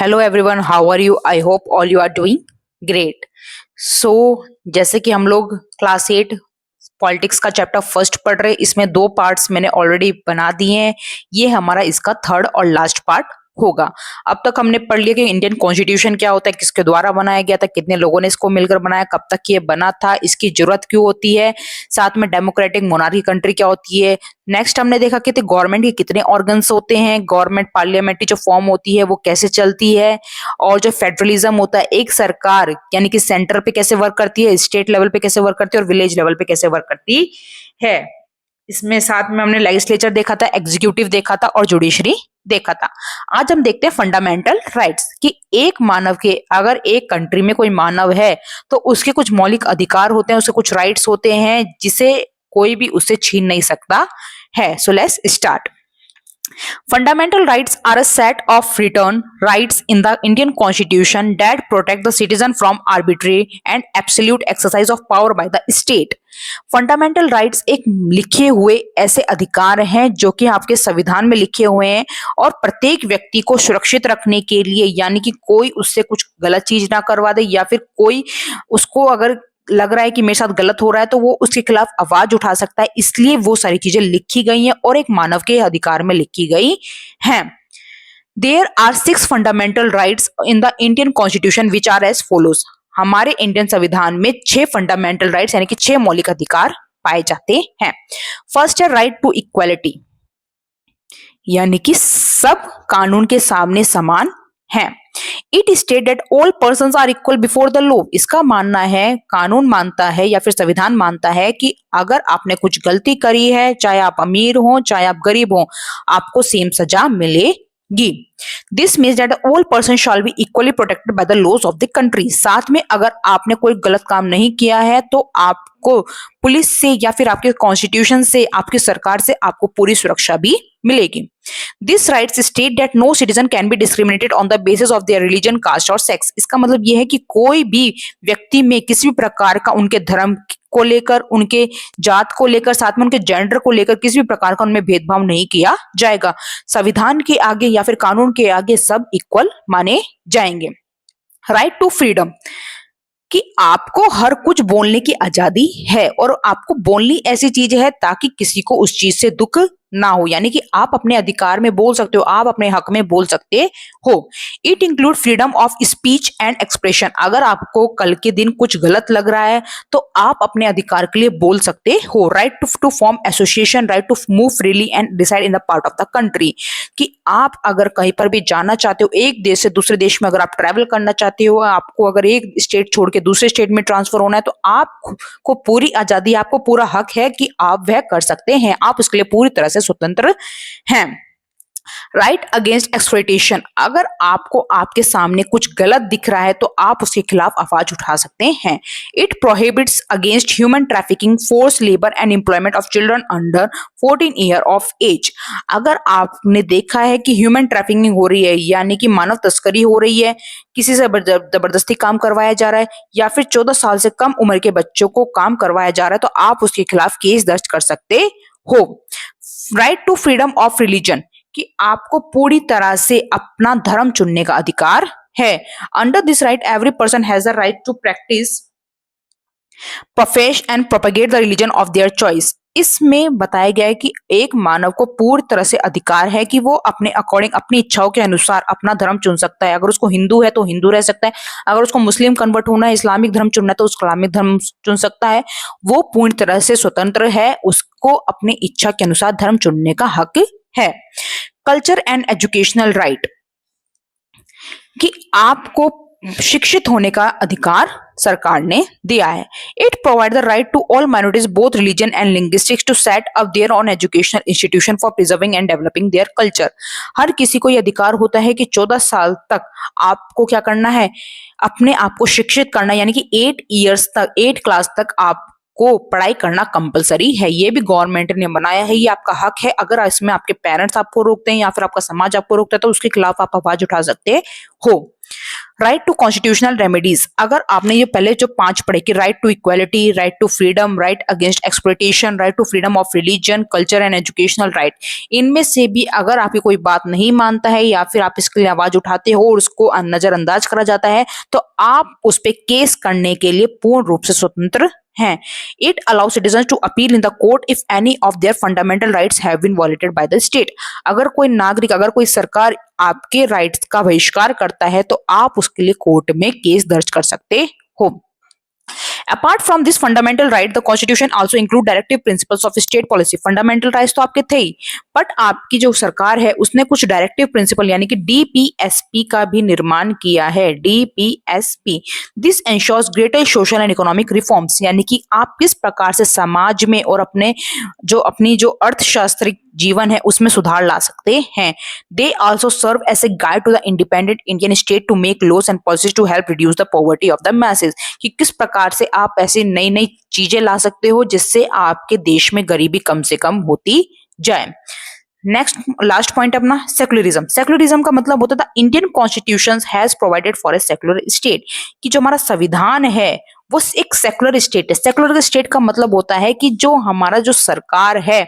Hello everyone, how are you? I hope all you are doing great. So जैसे कि हम लोग class 8 politics का चैप्टर फर्स्ट पढ़ रहे, इसमें दो पार्ट्स मैंने ऑलरेडी बना दिए हैं। ये हमारा इसका थर्ड और लास्ट पार्ट होगा। अब तक हमने पढ़ लिया कि इंडियन कॉन्स्टिट्यूशन क्या होता है, किसके द्वारा बनाया गया था, कितने लोगों ने इसको मिलकर बनाया, कब तक ये बना था, इसकी जरूरत क्यों होती है, साथ में डेमोक्रेटिक मोनार्की कंट्री क्या होती है। नेक्स्ट हमने देखा कि गवर्नमेंट के कितने ऑर्गन्स होते हैं, गवर्नमेंट पार्लियामेंट्री जो फॉर्म होती है वो कैसे चलती है, और जो फेडरलिज्म होता है, एक सरकार यानी कि सेंटर पे कैसे वर्क करती है, स्टेट लेवल पे कैसे वर्क करती है और विलेज लेवल पे कैसे वर्क करती है। इसमें साथ में हमने लेजिस्लेचर देखा था, एग्जीक्यूटिव देखा था और जुडिशरी देखा था। आज हम देखते हैं फंडामेंटल राइट्स कि एक मानव के, अगर एक कंट्री में कोई मानव है तो उसके कुछ मौलिक अधिकार होते हैं, उसके कुछ राइट्स होते हैं जिसे कोई भी उससे छीन नहीं सकता है। So let's start. Fundamental rights are a set of written rights in the Indian Constitution that protect the citizen from arbitrary and absolute exercise of power by the state. Fundamental rights एक लिखे हुए ऐसे अधिकार हैं जो कि आपके संविधान में लिखे हुए हैं और प्रत्येक व्यक्ति को सुरक्षित रखने के लिए, यानी कि कोई उससे कुछ गलत चीज ना करवा दे, या फिर कोई उसको अगर लग रहा है कि मेरे साथ गलत हो रहा है तो वो उसके खिलाफ आवाज उठा सकता है। इसलिए वो सारी चीजें लिखी गई हैं और एक मानव के अधिकार में लिखी गई हैं। There are 6 fundamental rights in the Indian constitution which are as follows. हमारे इंडियन संविधान में 6 फंडामेंटल राइट्स यानी कि 6 मौलिक अधिकार पाए जाते हैं। फर्स्ट है राइट टू इक्वालिटी, यानी कि सब कानून के सामने समान हैं। It state that all persons are equal before the law. इसका मानना है, कानून मानता है या फिर संविधान मानता है कि अगर आपने कुछ गलती करी है, चाहे आप अमीर हो चाहे आप गरीब हो, आपको सेम सजा मिलेगी। This means that all person shall be equally protected by the laws of the country. साथ में अगर आपने कोई गलत काम नहीं किया है तो आपको पुलिस से या फिर आपके कॉन्स्टिट्यूशन से, आपकी सरकार से आपको पूरी सुरक्षा भी मिलेगी। This rights state that no citizen can be discriminated on the basis of their religion, caste और सेक्स। इसका मतलब यह है कि कोई भी व्यक्ति में किसी भी प्रकार का उनके धर्म को लेकर, उनके जात को लेकर, साथ में उनके जेंडर को लेकर किसी भी प्रकार का उनमें भेदभाव नहीं किया जाएगा। संविधान के आगे या फिर कानून के आगे सब इक्वल माने जाएंगे। राइट टू फ्रीडम, कि आपको हर कुछ बोलने की आजादी है और आपको बोलनी ऐसी चीज है ताकि किसी को उस चीज से दुख ना हो, यानी कि आप अपने अधिकार में बोल सकते हो, आप अपने हक में बोल सकते हो। It include freedom of speech and expression. अगर आपको कल के दिन कुछ गलत लग रहा है तो आप अपने अधिकार के लिए बोल सकते हो। Right to form association, right to move freely and decide in the part of the country, कि आप अगर कहीं पर भी जाना चाहते हो, एक देश से दूसरे देश में अगर आप ट्रैवल करना चाहते हो, आपको अगर एक स्टेट छोड़ के दूसरे स्टेट में ट्रांसफर होना है तो आपको पूरी आजादी, आपको पूरा हक है कि आप वह कर सकते हैं, आप उसके लिए पूरी तरह से स्वतंत्र हैं। राइट अगेंस्ट एक्सप्लॉयटेशन, अगर आपको आपके सामने कुछ गलत दिख रहा है तो आप उसके खिलाफ आवाज उठा सकते हैं। It prohibits against human trafficking, force labour and employment of children under 14 year of age. अगर आपने देखा है कि ह्यूमन ट्रैफिकिंग हो रही है, यानी कि मानव तस्करी हो रही है, किसी से जबरदस्ती काम करवाया जा रहा है या फिर 14 साल से कम उम्र के बच्चों को काम करवाया जा रहा है, तो आप उसके खिलाफ केस दर्ज कर सकते हो। Right to freedom of religion, कि आपको पूरी तरह से अपना धर्म चुनने का अधिकार है। Under this right every person has the right to practise, profess and propagate the religion of their choice. इसमें बताया गया है कि एक मानव को पूरी तरह से अधिकार है कि वो अपने अकॉर्डिंग, अपनी इच्छाओं के अनुसार अपना धर्म चुन सकता है। अगर उसको हिंदू है तो हिंदू रह सकता है, अगर उसको मुस्लिम कन्वर्ट होना है, इस्लामिक धर्म चुनना है तो उसको इस्लामिक धर्म चुन सकता है। वो पूरी तरह से स्वतंत्र है, उसको अपनी इच्छा के अनुसार धर्म चुनने का हक है। कल्चर एंड एजुकेशनल राइट, कि आपको शिक्षित होने का अधिकार सरकार ने दिया है। It provide the right to all minorities both religion and linguistics to set up their own educational institution for preserving and developing their culture. हर किसी को यह अधिकार होता है कि 14 साल तक आपको क्या करना है, अपने आप को शिक्षित करना, यानी कि 8 ईयर्स तक, 8 क्लास तक आप को पढ़ाई करना कंपलसरी है। ये भी गवर्नमेंट ने बनाया है, ये आपका हक है। अगर इसमें आपके पेरेंट्स आपको रोकते हैं या फिर आपका समाज आपको रोकता है तो उसके खिलाफ आप आवाज उठा सकते हो। राइट टू कॉन्स्टिट्यूशनल रेमेडीज, अगर आपने ये पहले जो 5 पढ़े कि right to equality, right to freedom, right against exploitation, right to freedom of religion, culture and educational right, इनमें से भी अगर आपकी कोई बात नहीं मानता है या फिर आप इसके लिए आवाज उठाते हो और उसको नजरअंदाज करा जाता है तो आप उस पर केस करने के लिए पूर्ण रूप से स्वतंत्र हैं। It allows citizens to appeal in the court if any of their fundamental rights have been violated by the state. अगर कोई नागरिक, अगर कोई सरकार आपके राइट्स का बहिष्कार करता है तो आप उसके लिए कोर्ट में केस दर्ज कर सकते हो। Apart from this fundamental right, the constitution also include directive principles of state policy. Fundamental rights तो आपके थे ही, बट आपकी जो सरकार है उसने कुछ डायरेक्टिव प्रिंसिपल यानी कि डीपीएसपी का भी निर्माण किया है। DPSP, this ensures greater social and economic reforms, यानी कि आप किस प्रकार से समाज में और अपनी जो अर्थशास्त्रिक जीवन है उसमें सुधार ला सकते हैं। They also serve as a guide to the independent Indian state to make laws and policies to help reduce the poverty of the masses, कि किस प्रकार से आप ऐसी नई नई चीजें ला सकते हो जिससे आपके देश में गरीबी कम से कम होती जाए। नेक्स्ट लास्ट पॉइंट अपना सेक्युलरिज्म। सेक्युलरिज्म का मतलब होता था Indian constitution has provided for a secular state, कि जो हमारा संविधान है वो एक सेक्युलर स्टेट है। सेक्युलर स्टेट का मतलब होता है कि जो हमारा जो सरकार है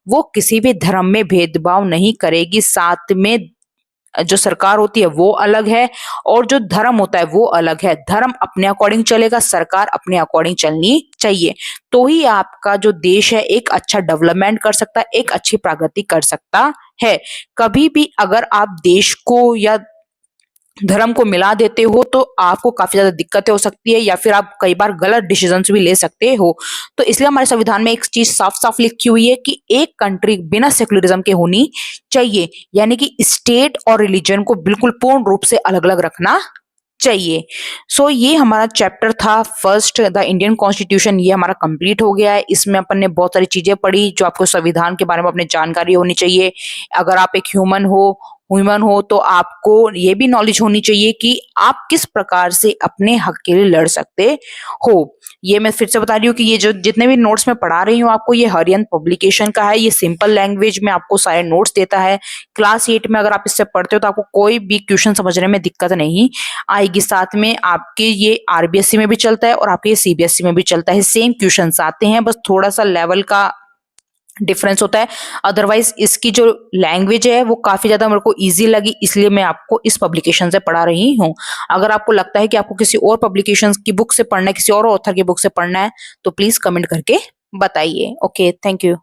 वो किसी भी धर्म में भेदभाव नहीं करेगी, साथ में जो सरकार होती है वो अलग है और जो धर्म होता है वो अलग है। धर्म अपने अकॉर्डिंग चलेगा, सरकार अपने अकॉर्डिंग चलनी चाहिए, तो ही आपका जो देश है एक अच्छा डेवलपमेंट कर सकता है, एक अच्छी प्रगति कर सकता है। कभी भी अगर आप देश को या धर्म को मिला देते हो तो आपको काफी ज्यादा दिक्कतें हो सकती है या फिर आप कई बार गलत डिसीजंस भी ले सकते हो। तो इसलिए हमारे संविधान में एक चीज साफ साफ लिखी हुई है कि एक कंट्री बिना सेक्युलरिज्म के होनी चाहिए, यानी कि स्टेट और रिलीजन को बिल्कुल पूर्ण रूप से अलग अलग रखना चाहिए। सो ये हमारा चैप्टर था फर्स्ट, द इंडियन कॉन्स्टिट्यूशन, ये हमारा कंप्लीट हो गया है। इसमें अपन ने बहुत सारी चीजें पढ़ी जो आपको संविधान के बारे में अपनी जानकारी होनी चाहिए। अगर आप एक ह्यूमन हो तो आपको ये भी नॉलेज होनी चाहिए कि आप किस प्रकार से अपने हक के लिए लड़ सकते हो। ये मैं फिर से बता रही हूँ कि ये जो जितने भी नोट्स मैं पढ़ा रही हूँ आपको, ये हरियन पब्लिकेशन का है। ये सिंपल लैंग्वेज में आपको सारे नोट्स देता है। क्लास 8 में अगर आप इससे पढ़ते हो तो आपको कोई भी क्वेश्चन समझने में दिक्कत नहीं आएगी। साथ में आपके ये आरबीएससी में भी चलता है और आपके ये सीबीएसई में भी चलता है, सेम क्वेश्चन आते हैं, बस थोड़ा सा लेवल का डिफरेंस होता है। अदरवाइज इसकी जो लैंग्वेज है वो काफी ज्यादा मेरे को इजी लगी, इसलिए मैं आपको इस पब्लिकेशन से पढ़ा रही हूँ। अगर आपको लगता है कि आपको किसी और पब्लिकेशन की बुक से पढ़ना है, किसी और ऑथर की बुक से पढ़ना है, तो प्लीज कमेंट करके बताइए। Okay, thank you.